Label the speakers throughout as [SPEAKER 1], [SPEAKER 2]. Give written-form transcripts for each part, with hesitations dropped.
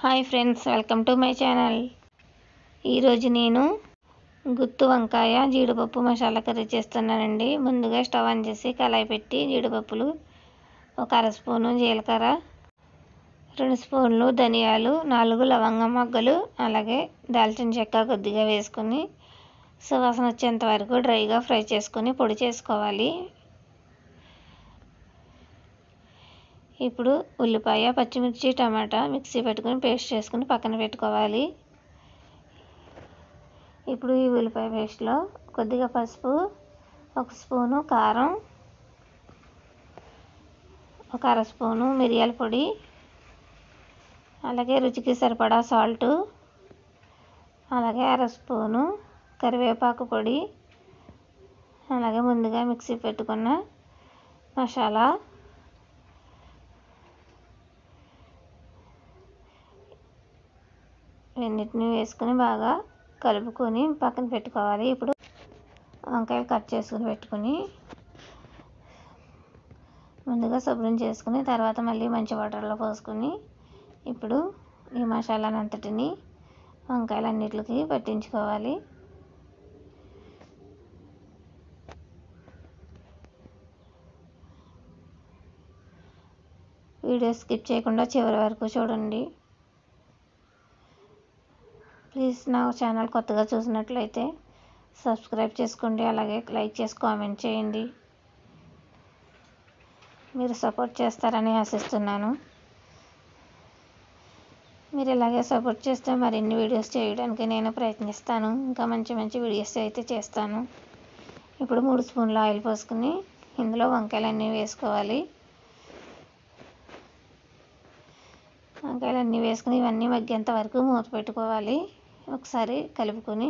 [SPEAKER 1] Hi friends, welcome to my channel. ఈరోజు నేను గుత్తి వంకాయ జీడిపప్పు మసాలా కర్రీ చేస్తున్నానండి. ముందుగా స్టవ్ ఆన్ చేసి కళాయి పెట్టి జీడిపప్పులు, ఒక అర స్పూను జీలకర్ర, 2 స్పూన్లు ధనియాలు, 4 లవంగం మొగ్గలు, అలాగే దాల్చిన చెక్క కొద్దిగా వేసుకొని సువాసన వచ్చేంత వరకు డ్రైగా ఫ్రై చేసుకొని పొడి చేసుకోవాలి. ఇప్పుడు ఉల్లిపాయ, పచ్చిమిర్చి, టమాటా మిక్సీ పెట్టుకొని పేస్ట్ చేసుకుని పక్కన పెట్టుకోవాలి. ఇప్పుడు ఈ ఉల్లిపాయ పేస్ట్లో కొద్దిగా పసుపు, 1 స్పూను కారం, ఒక అర స్పూను మిరియాల పొడి, అలాగే రుచికి సరిపడా సాల్టు, అలాగే అర స్పూను కరివేపాకు పొడి, అలాగే ముందుగా మిక్సీ పెట్టుకున్న మసాలా, రెండింటిని వేసుకొని బాగా కలుపుకొని పక్కన పెట్టుకోవాలి. ఇప్పుడు వంకాయలు కట్ చేసుకుని పెట్టుకొని ముందుగా శుభ్రం చేసుకుని తర్వాత మళ్ళీ మంచి వాటర్లో పోసుకొని ఇప్పుడు ఈ మసాలాను అంతటిని వంకాయలన్నిటికి పట్టించుకోవాలి. వీడియో స్కిప్ చేయకుండా చివరి వరకు చూడండి. ప్లీజ్ నా ఛానల్ కొత్తగా చూసినట్లయితే సబ్స్క్రైబ్ చేసుకోండి, అలాగే లైక్ చేసి కామెంట్ చేయండి. మీరు సపోర్ట్ చేస్తారని ఆశిస్తున్నాను. మీరు ఇలాగే సపోర్ట్ చేస్తే మరిన్ని వీడియోస్ చేయడానికి నేను ప్రయత్నిస్తాను. ఇంకా మంచి మంచి వీడియోస్ అయితే చేస్తాను. ఇప్పుడు 3 స్పూన్ల ఆయిల్ పోసుకుని ఇందులో వంకాయలన్నీ వేసుకోవాలి. వంకాయలన్నీ వేసుకుని ఇవన్నీ మగ్గేంత వరకు మూత పెట్టుకోవాలి. ఒకసారి కలుపుకొని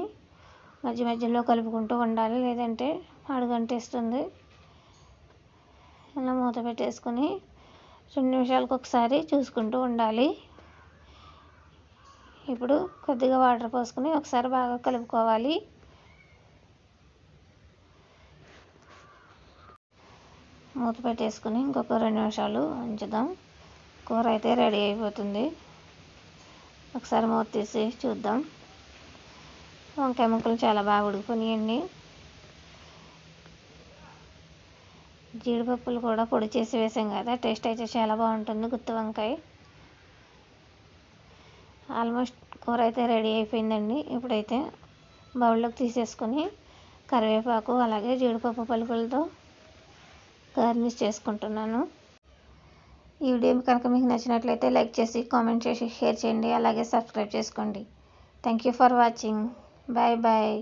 [SPEAKER 1] మధ్య మధ్యలో కలుపుకుంటూ ఉండాలి, లేదంటే అడుగంటేస్తుంది. ఇలా మూత పెట్టేసుకొని 2 నిమిషాలకు ఒకసారి చూసుకుంటూ ఉండాలి. ఇప్పుడు కొద్దిగా వాటర్ పోసుకొని ఒకసారి బాగా కలుపుకోవాలి. మూత పెట్టేసుకుని ఇంకొక 2 నిమిషాలు ఉంచుదాం. కూర అయితే రెడీ అయిపోతుంది. ఒకసారి మూత తీసి చూద్దాం. వంకాయ ముక్కలు చాలా బాగా ఉడికిపోయాయండి. జీడిపప్పులు కూడా పొడి చేసి వేసాం కదా, టేస్ట్ అయితే చాలా బాగుంటుంది గుత్తి వంకాయ. ఆల్మోస్ట్ కూర అయితే రెడీ అయిపోయిందండి. ఇప్పుడైతే బౌల్లోకి తీసేసుకొని కరివేపాకు అలాగే జీడిపప్పు పలుకులతో గార్నిష్ చేసుకుంటున్నాను. ఈ వీడియో కనుక మీకు నచ్చినట్లయితే లైక్ చేసి కామెంట్ చేసి షేర్ చేయండి, అలాగే సబ్స్క్రైబ్ చేసుకోండి. Thank you for watching. Bye bye.